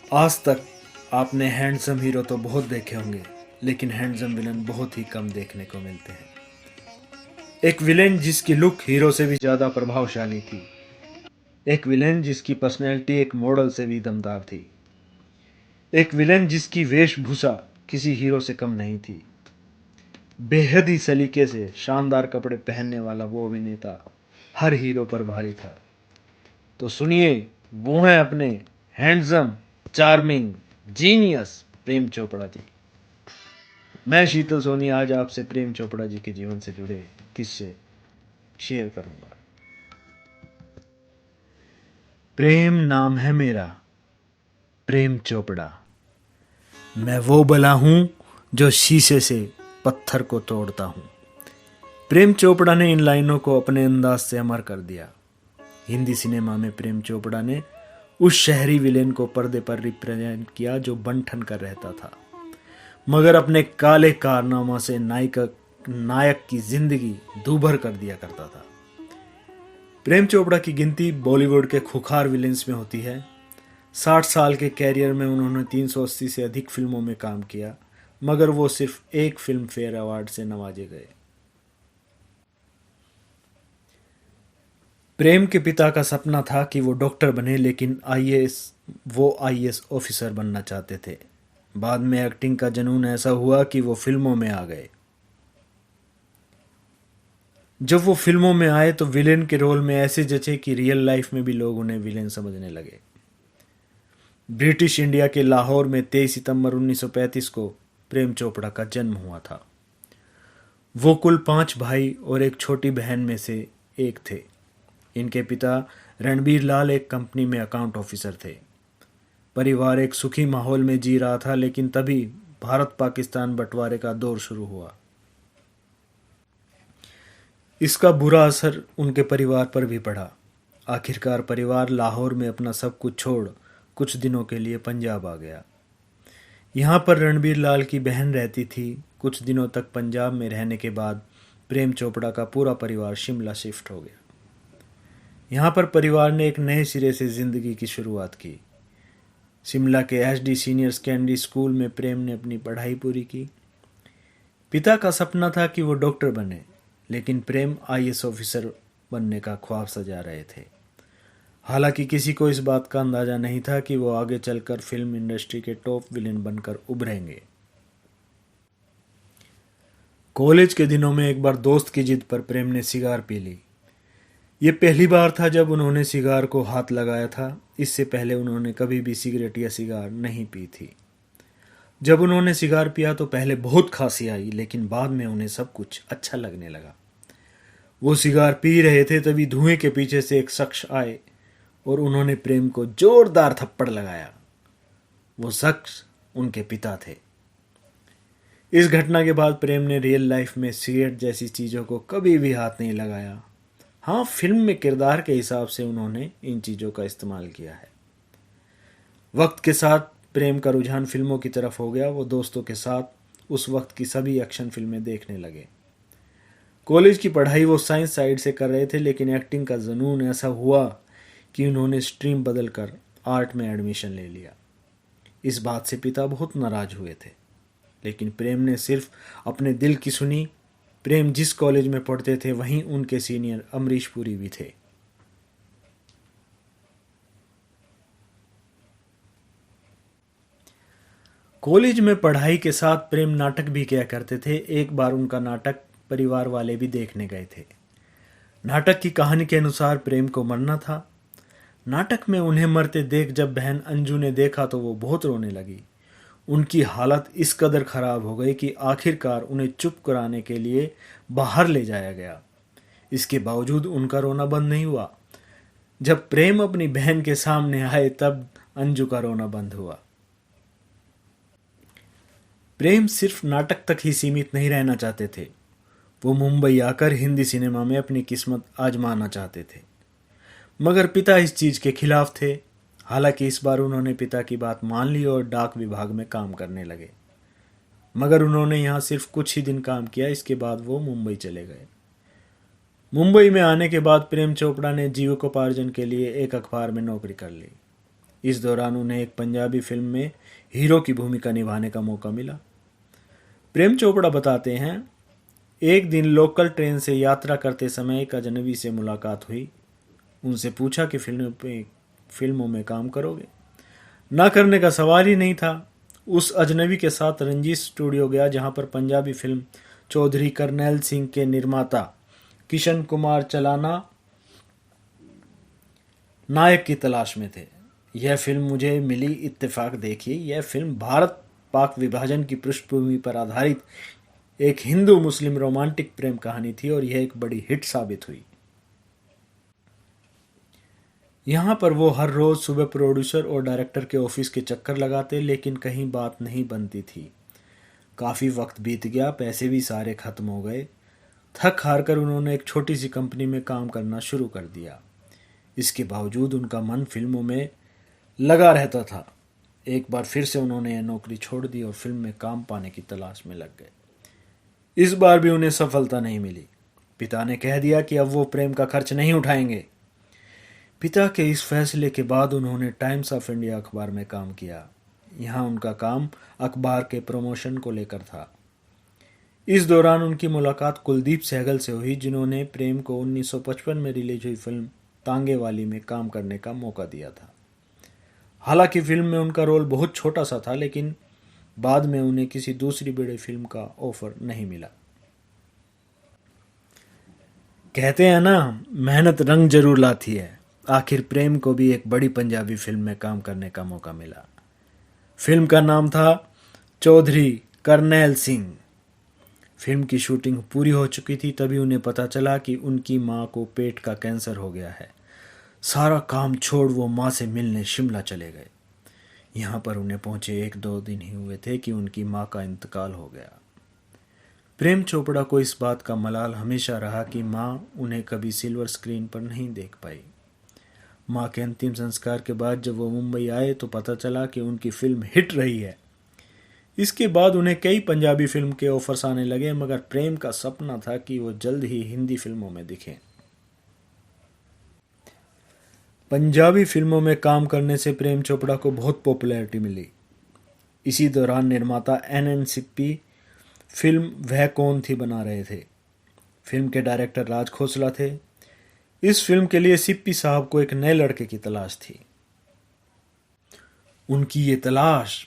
आज तक आपने हैंडसम हीरो तो बहुत देखे होंगे, लेकिन हैंडसम विलन बहुत ही कम देखने को मिलते हैं। एक विलेन जिसकी लुक हीरो से भी ज़्यादा प्रभावशाली थी। एक विलेन जिसकी पर्सनैलिटी एक मॉडल से भी दमदार थी। एक विलेन जिसकी वेशभूषा किसी हीरो से कम नहीं थी। बेहद ही सलीके से शानदार कपड़े पहनने वाला वो अभिनेता हर हीरो पर भारी था। तो सुनिए, वो हैं अपने handsome, charming, genius Prem Chopra ji. मैं शीतल सोनी आज आपसे प्रेम चोपड़ा जी के जीवन से जुड़े किस्से शेयर करूंगा। प्रेम नाम है मेरा, प्रेम चोपड़ा। मैं वो बला हूं जो शीशे से पत्थर को तोड़ता हूं। प्रेम चोपड़ा ने इन लाइनों को अपने अंदाज से अमर कर दिया। हिंदी सिनेमा में प्रेम चोपड़ा ने उस शहरी विलेन को पर्दे पर रिप्रेजेंट किया जो बन ठन कर रहता था, मगर अपने काले कारनामा से नायक की जिंदगी दूभर कर दिया करता था। प्रेम चोपड़ा की गिनती बॉलीवुड के खुखार विलेंस में होती है। 60 साल के कैरियर में उन्होंने 380 से अधिक फिल्मों में काम किया, मगर वो सिर्फ एक फिल्म फेयर अवार्ड से नवाजे गए। प्रेम के पिता का सपना था कि वो डॉक्टर बने, लेकिन आईएएस ऑफिसर बनना चाहते थे। बाद में एक्टिंग का जुनून ऐसा हुआ कि वो फिल्मों में आ गए। जब वो फिल्मों में आए तो विलेन के रोल में ऐसे जचे कि रियल लाइफ में भी लोग उन्हें विलेन समझने लगे। ब्रिटिश इंडिया के लाहौर में 23 सितंबर 1935 को प्रेम चोपड़ा का जन्म हुआ था। वो कुल 5 भाई और एक छोटी बहन में से एक थे। इनके पिता रणबीर लाल एक कंपनी में अकाउंट ऑफिसर थे। परिवार एक सुखी माहौल में जी रहा था, लेकिन तभी भारत पाकिस्तान बंटवारे का दौर शुरू हुआ। इसका बुरा असर उनके परिवार पर भी पड़ा। आखिरकार परिवार लाहौर में अपना सब कुछ छोड़ कुछ दिनों के लिए पंजाब आ गया। यहाँ पर रणबीर लाल की बहन रहती थी। कुछ दिनों तक पंजाब में रहने के बाद प्रेम चोपड़ा का पूरा परिवार शिमला शिफ्ट हो गया। यहाँ पर परिवार ने एक नए सिरे से जिंदगी की शुरुआत की। शिमला के एसडी सीनियर सेकेंडरी स्कूल में प्रेम ने अपनी पढ़ाई पूरी की। पिता का सपना था कि वो डॉक्टर बने, लेकिन प्रेम आईएएस ऑफिसर बनने का ख्वाब सजा रहे थे। हालांकि किसी को इस बात का अंदाजा नहीं था कि वो आगे चलकर फिल्म इंडस्ट्री के टॉप विलेन बनकर उभरेंगे। कॉलेज के दिनों में एक बार दोस्त की जिद पर प्रेम ने सिगार पी ली। ये पहली बार था जब उन्होंने सिगार को हाथ लगाया था। इससे पहले उन्होंने कभी भी सिगरेट या सिगार नहीं पी थी। जब उन्होंने सिगार पिया तो पहले बहुत खांसी आई, लेकिन बाद में उन्हें सब कुछ अच्छा लगने लगा। वो सिगार पी रहे थे, तभी धुएं के पीछे से एक शख्स आए और उन्होंने प्रेम को जोरदार थप्पड़ लगाया। वो शख्स उनके पिता थे। इस घटना के बाद प्रेम ने रियल लाइफ में सिगरेट जैसी चीज़ों को कभी भी हाथ नहीं लगाया। हाँ, फिल्म में किरदार के हिसाब से उन्होंने इन चीज़ों का इस्तेमाल किया है। वक्त के साथ प्रेम का रुझान फिल्मों की तरफ हो गया। वो दोस्तों के साथ उस वक्त की सभी एक्शन फिल्में देखने लगे। कॉलेज की पढ़ाई वो साइंस साइड से कर रहे थे, लेकिन एक्टिंग का जुनून ऐसा हुआ कि उन्होंने स्ट्रीम बदलकर आर्ट में एडमिशन ले लिया। इस बात से पिता बहुत नाराज हुए थे, लेकिन प्रेम ने सिर्फ अपने दिल की सुनी। प्रेम जिस कॉलेज में पढ़ते थे वहीं उनके सीनियर अमरीश पुरी भी थे। कॉलेज में पढ़ाई के साथ प्रेम नाटक भी किया करते थे। एक बार उनका नाटक परिवार वाले भी देखने गए थे। नाटक की कहानी के अनुसार प्रेम को मरना था। नाटक में उन्हें मरते देख जब बहन अंजू ने देखा तो वो बहुत रोने लगी। उनकी हालत इस कदर खराब हो गई कि आखिरकार उन्हें चुप कराने के लिए बाहर ले जाया गया। इसके बावजूद उनका रोना बंद नहीं हुआ। जब प्रेम अपनी बहन के सामने आए तब अंजू का रोना बंद हुआ। प्रेम सिर्फ नाटक तक ही सीमित नहीं रहना चाहते थे। वो मुंबई आकर हिंदी सिनेमा में अपनी किस्मत आजमाना चाहते थे, मगर पिता इस चीज़ के खिलाफ थे। हालांकि इस बार उन्होंने पिता की बात मान ली और डाक विभाग में काम करने लगे, मगर उन्होंने यहाँ सिर्फ कुछ ही दिन काम किया। इसके बाद वो मुंबई चले गए। मुंबई में आने के बाद प्रेम चोपड़ा ने जीविकोपार्जन के लिए एक अखबार में नौकरी कर ली। इस दौरान उन्हें एक पंजाबी फिल्म में हीरो की भूमिका निभाने का मौका मिला। प्रेम चोपड़ा बताते हैं, एक दिन लोकल ट्रेन से यात्रा करते समय एक अजनबी से मुलाकात हुई। उनसे पूछा कि फिल्मों में काम करोगे? ना करने का सवाल ही नहीं था। उस अजनबी के साथ रंजीत स्टूडियो गया, जहां पर पंजाबी फिल्म चौधरी करनैल सिंह के निर्माता किशन कुमार चलाना नायक की तलाश में थे। यह फिल्म मुझे मिली इत्तेफाक। देखिए, यह फिल्म भारत पाक विभाजन की पृष्ठभूमि पर आधारित एक हिंदू मुस्लिम रोमांटिक प्रेम कहानी थी और यह एक बड़ी हिट साबित हुई। यहाँ पर वो हर रोज सुबह प्रोड्यूसर और डायरेक्टर के ऑफिस के चक्कर लगाते, लेकिन कहीं बात नहीं बनती थी। काफ़ी वक्त बीत गया, पैसे भी सारे खत्म हो गए। थक हार कर उन्होंने एक छोटी सी कंपनी में काम करना शुरू कर दिया। इसके बावजूद उनका मन फिल्मों में लगा रहता था। एक बार फिर से उन्होंने यह नौकरी छोड़ दी और फिल्म में काम पाने की तलाश में लग गए। इस बार भी उन्हें सफलता नहीं मिली। पिता ने कह दिया कि अब वो प्रेम का खर्च नहीं उठाएंगे। पिता के इस फैसले के बाद उन्होंने टाइम्स ऑफ इंडिया अखबार में काम किया। यहाँ उनका काम अखबार के प्रमोशन को लेकर था। इस दौरान उनकी मुलाकात कुलदीप सहगल से हुई, जिन्होंने प्रेम को 1955 में रिलीज हुई फिल्म तांगे वाली में काम करने का मौका दिया था। हालांकि फिल्म में उनका रोल बहुत छोटा सा था, लेकिन बाद में उन्हें किसी दूसरी बड़ी फिल्म का ऑफर नहीं मिला। कहते हैं ना, मेहनत रंग जरूर लाती है। आखिर प्रेम को भी एक बड़ी पंजाबी फिल्म में काम करने का मौका मिला। फिल्म का नाम था चौधरी करनैल सिंह। फिल्म की शूटिंग पूरी हो चुकी थी, तभी उन्हें पता चला कि उनकी मां को पेट का कैंसर हो गया है। सारा काम छोड़ वो मां से मिलने शिमला चले गए। यहाँ पर उन्हें पहुंचे 1-2 दिन ही हुए थे कि उनकी मां का इंतकाल हो गया। प्रेम चोपड़ा को इस बात का मलाल हमेशा रहा कि मां उन्हें कभी सिल्वर स्क्रीन पर नहीं देख पाई। मां के अंतिम संस्कार के बाद जब वो मुंबई आए तो पता चला कि उनकी फिल्म हिट रही है। इसके बाद उन्हें कई पंजाबी फिल्म के ऑफर्स आने लगे, मगर प्रेम का सपना था कि वो जल्द ही हिंदी फिल्मों में दिखें। पंजाबी फिल्मों में काम करने से प्रेम चोपड़ा को बहुत पॉपुलैरिटी मिली। इसी दौरान निर्माता NN सिप्पी फिल्म वह कौन थी बना रहे थे। फिल्म के डायरेक्टर राज खोसला थे। इस फिल्म के लिए सिप्पी साहब को एक नए लड़के की तलाश थी। उनकी ये तलाश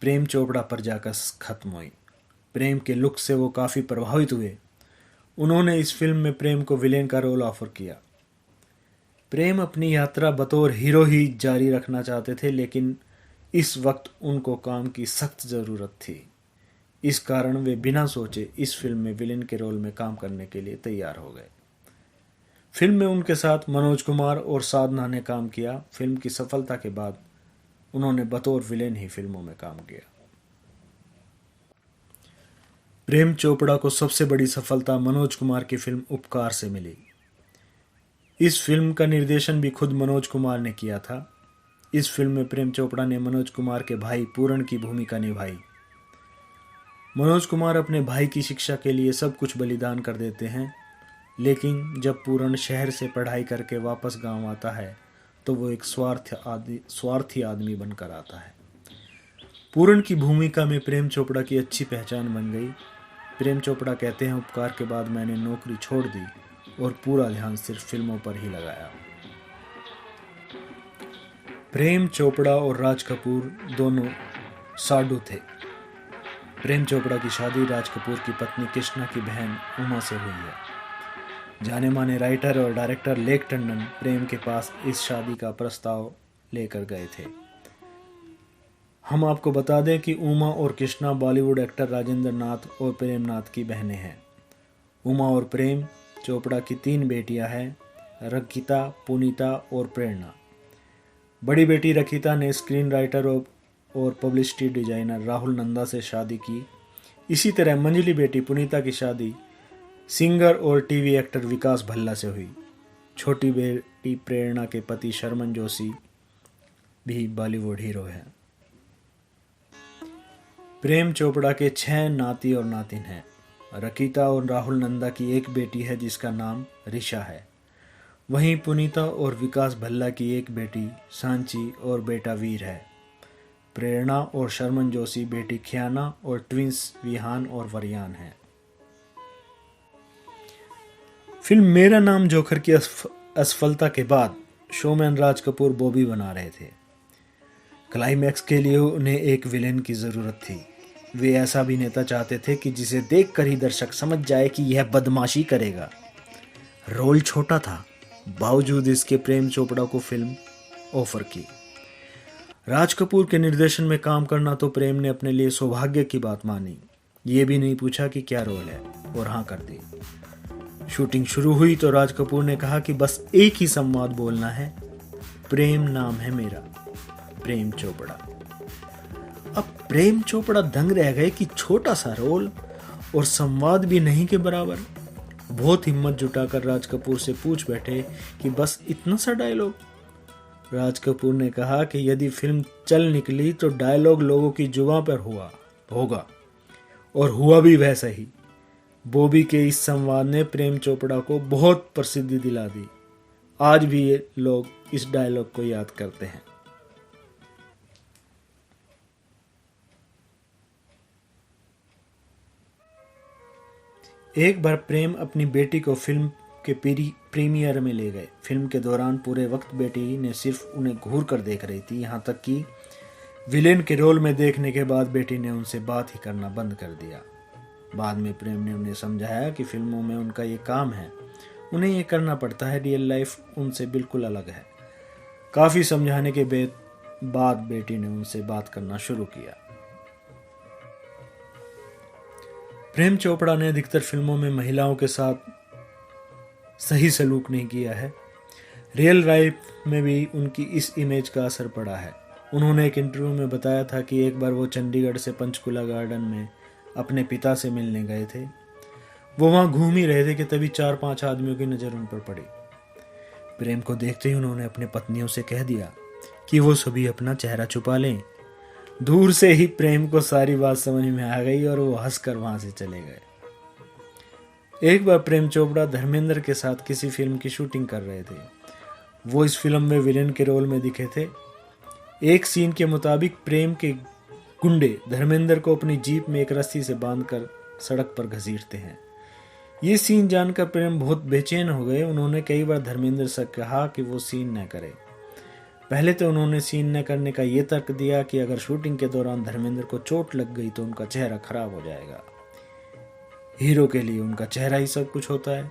प्रेम चोपड़ा पर जाकर खत्म हुई। प्रेम के लुक से वो काफ़ी प्रभावित हुए। उन्होंने इस फिल्म में प्रेम को विलेन का रोल ऑफर किया। प्रेम अपनी यात्रा बतौर हीरो ही जारी रखना चाहते थे, लेकिन इस वक्त उनको काम की सख्त ज़रूरत थी। इस कारण वे बिना सोचे इस फिल्म में विलेन के रोल में काम करने के लिए तैयार हो गए। फिल्म में उनके साथ मनोज कुमार और साधना ने काम किया। फिल्म की सफलता के बाद उन्होंने बतौर विलेन ही फिल्मों में काम किया। प्रेम चोपड़ा को सबसे बड़ी सफलता मनोज कुमार की फिल्म उपकार से मिली। इस फिल्म का निर्देशन भी खुद मनोज कुमार ने किया था। इस फिल्म में प्रेम चोपड़ा ने मनोज कुमार के भाई पूरण की भूमिका निभाई। मनोज कुमार अपने भाई की शिक्षा के लिए सब कुछ बलिदान कर देते हैं, लेकिन जब पूरण शहर से पढ़ाई करके वापस गांव आता है तो वो एक स्वार्थी आदमी बनकर आता है। पूरण की भूमिका में प्रेम चोपड़ा की अच्छी पहचान बन गई। प्रेम चोपड़ा कहते हैं, उपकार के बाद मैंने नौकरी छोड़ दी और पूरा ध्यान सिर्फ फिल्मों पर ही लगाया। प्रेम चोपड़ा और राज कपूर दोनों साडू थे। प्रेम चोपड़ा की शादी राज कपूर की पत्नी कृष्णा की बहन उमा से हुई है। जाने माने राइटर और डायरेक्टर लेक टंडन प्रेम के पास इस शादी का प्रस्ताव लेकर गए थे। हम आपको बता दें कि उमा और कृष्णा बॉलीवुड एक्टर राजेंद्र नाथ और प्रेम नाथ की बहनें हैं। उमा और प्रेम चोपड़ा की 3 बेटियां हैं, रकिता, पुनीता और प्रेरणा। बड़ी बेटी रकिता ने स्क्रीन राइटर और पब्लिसिटी डिजाइनर राहुल नंदा से शादी की। इसी तरह मंझली बेटी पुनीता की शादी सिंगर और टीवी एक्टर विकास भल्ला से हुई। छोटी बेटी प्रेरणा के पति शर्मन जोशी भी बॉलीवुड हीरो हैं। प्रेम चोपड़ा के 6 नाती और नातिन हैं। रकिता और राहुल नंदा की एक बेटी है जिसका नाम ऋषा है। वहीं पुनीता और विकास भल्ला की एक बेटी सांची और बेटा वीर है। प्रेरणा और शर्मन जोशी बेटी ख्याना और ट्विंस विहान और वरयान हैं। फिल्म मेरा नाम जोकर की असफलता के बाद शोमैन राज कपूर बॉबी बना रहे थे। क्लाइमैक्स के लिए उन्हें एक विलेन की ज़रूरत थी। वे ऐसा अभिनेता चाहते थे कि जिसे देखकर ही दर्शक समझ जाए कि यह बदमाशी करेगा। रोल छोटा था, बावजूद इसके प्रेम चोपड़ा को फिल्म ऑफर की। राज कपूर के निर्देशन में काम करना तो प्रेम ने अपने लिए सौभाग्य की बात मानी। ये भी नहीं पूछा कि क्या रोल है और हाँ कर दी। शूटिंग शुरू हुई तो राज कपूर ने कहा कि बस एक ही संवाद बोलना है, प्रेम नाम है मेरा, प्रेम चोपड़ा। अब प्रेम चोपड़ा दंग रह गए कि छोटा सा रोल और संवाद भी नहीं के बराबर। बहुत हिम्मत जुटाकर राज कपूर से पूछ बैठे कि बस इतना सा डायलॉग। राज कपूर ने कहा कि यदि फिल्म चल निकली तो डायलॉग लोगों की जुबान पर होगा और हुआ भी वैसा ही। बॉबी के इस संवाद ने प्रेम चोपड़ा को बहुत प्रसिद्धि दिला दी। आज भी ये लोग इस डायलॉग को याद करते हैं। एक बार प्रेम अपनी बेटी को फिल्म के प्रीमियर में ले गए। फिल्म के दौरान पूरे वक्त बेटी ने सिर्फ उन्हें घूर कर देख रही थी, यहाँ तक कि विलेन के रोल में देखने के बाद बेटी ने उनसे बात ही करना बंद कर दिया। बाद में प्रेम ने उन्हें समझाया कि फिल्मों में उनका ये काम है, उन्हें ये करना पड़ता है, रियल लाइफ उनसे बिल्कुल अलग है। काफ़ी समझाने के बाद बेटी ने उनसे बात करना शुरू किया। प्रेम चोपड़ा ने अधिकतर फिल्मों में महिलाओं के साथ सही सलूक नहीं किया है। रियल लाइफ में भी उनकी इस इमेज का असर पड़ा है। उन्होंने एक इंटरव्यू में बताया था कि एक बार वो चंडीगढ़ से पंचकुला गार्डन में अपने पिता से मिलने गए थे। वो वहाँ घूम ही रहे थे कि तभी 4-5 आदमियों की नज़र उन पर पड़ी। प्रेम को देखते ही उन्होंने अपने पत्नियों से कह दिया कि वो सभी अपना चेहरा छुपा लें। दूर से ही प्रेम को सारी बात समझ में आ गई और वो हंसकर वहाँ से चले गए। एक बार प्रेम चोपड़ा धर्मेंद्र के साथ किसी फिल्म की शूटिंग कर रहे थे। वो इस फिल्म में विलेन के रोल में दिखे थे। एक सीन के मुताबिक प्रेम के गुंडे धर्मेंद्र को अपनी जीप में एक रस्सी से बांधकर सड़क पर घसीटते हैं। ये सीन जानकर प्रेम बहुत बेचैन हो गए। उन्होंने कई बार धर्मेंद्र से कहा कि वो सीन न करे। पहले तो उन्होंने सीन न करने का ये तर्क दिया कि अगर शूटिंग के दौरान धर्मेंद्र को चोट लग गई तो उनका चेहरा खराब हो जाएगा। हीरो के लिए उनका चेहरा ही सब कुछ होता है।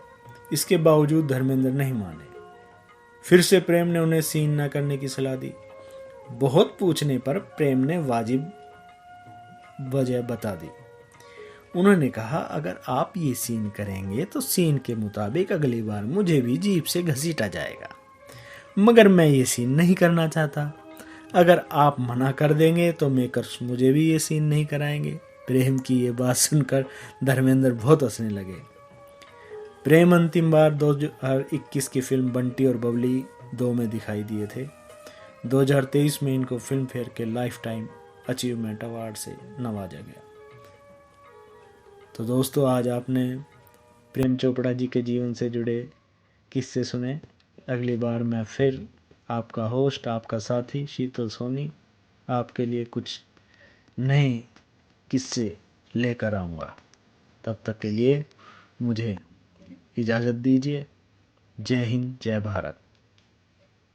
इसके बावजूद धर्मेंद्र नहीं माने। फिर से प्रेम ने उन्हें सीन न करने की सलाह दी। बहुत पूछने पर प्रेम ने वाजिब वजह बता दी। उन्होंने कहा, अगर आप ये सीन करेंगे तो सीन के मुताबिक अगली बार मुझे भी जीप से घसीटा जाएगा, मगर मैं ये सीन नहीं करना चाहता। अगर आप मना कर देंगे तो मेकर्स मुझे भी ये सीन नहीं कराएंगे। प्रेम की ये बात सुनकर धर्मेंद्र बहुत हंसने लगे। प्रेम अंतिम बार 2021 की फिल्म बंटी और बबली 2 में दिखाई दिए थे। 2023 में इनको फिल्म फेयर के लाइफ टाइम अचीवमेंट अवार्ड से नवाजा गया। तो दोस्तों, आज आपने प्रेम चोपड़ा जी के जीवन से जुड़े किस्से सुने। अगली बार मैं फिर आपका होस्ट, आपका साथी शीतल सोनी आपके लिए कुछ नए किस्से लेकर आऊँगा। तब तक के लिए मुझे इजाज़त दीजिए। जय हिंद, जय भारत।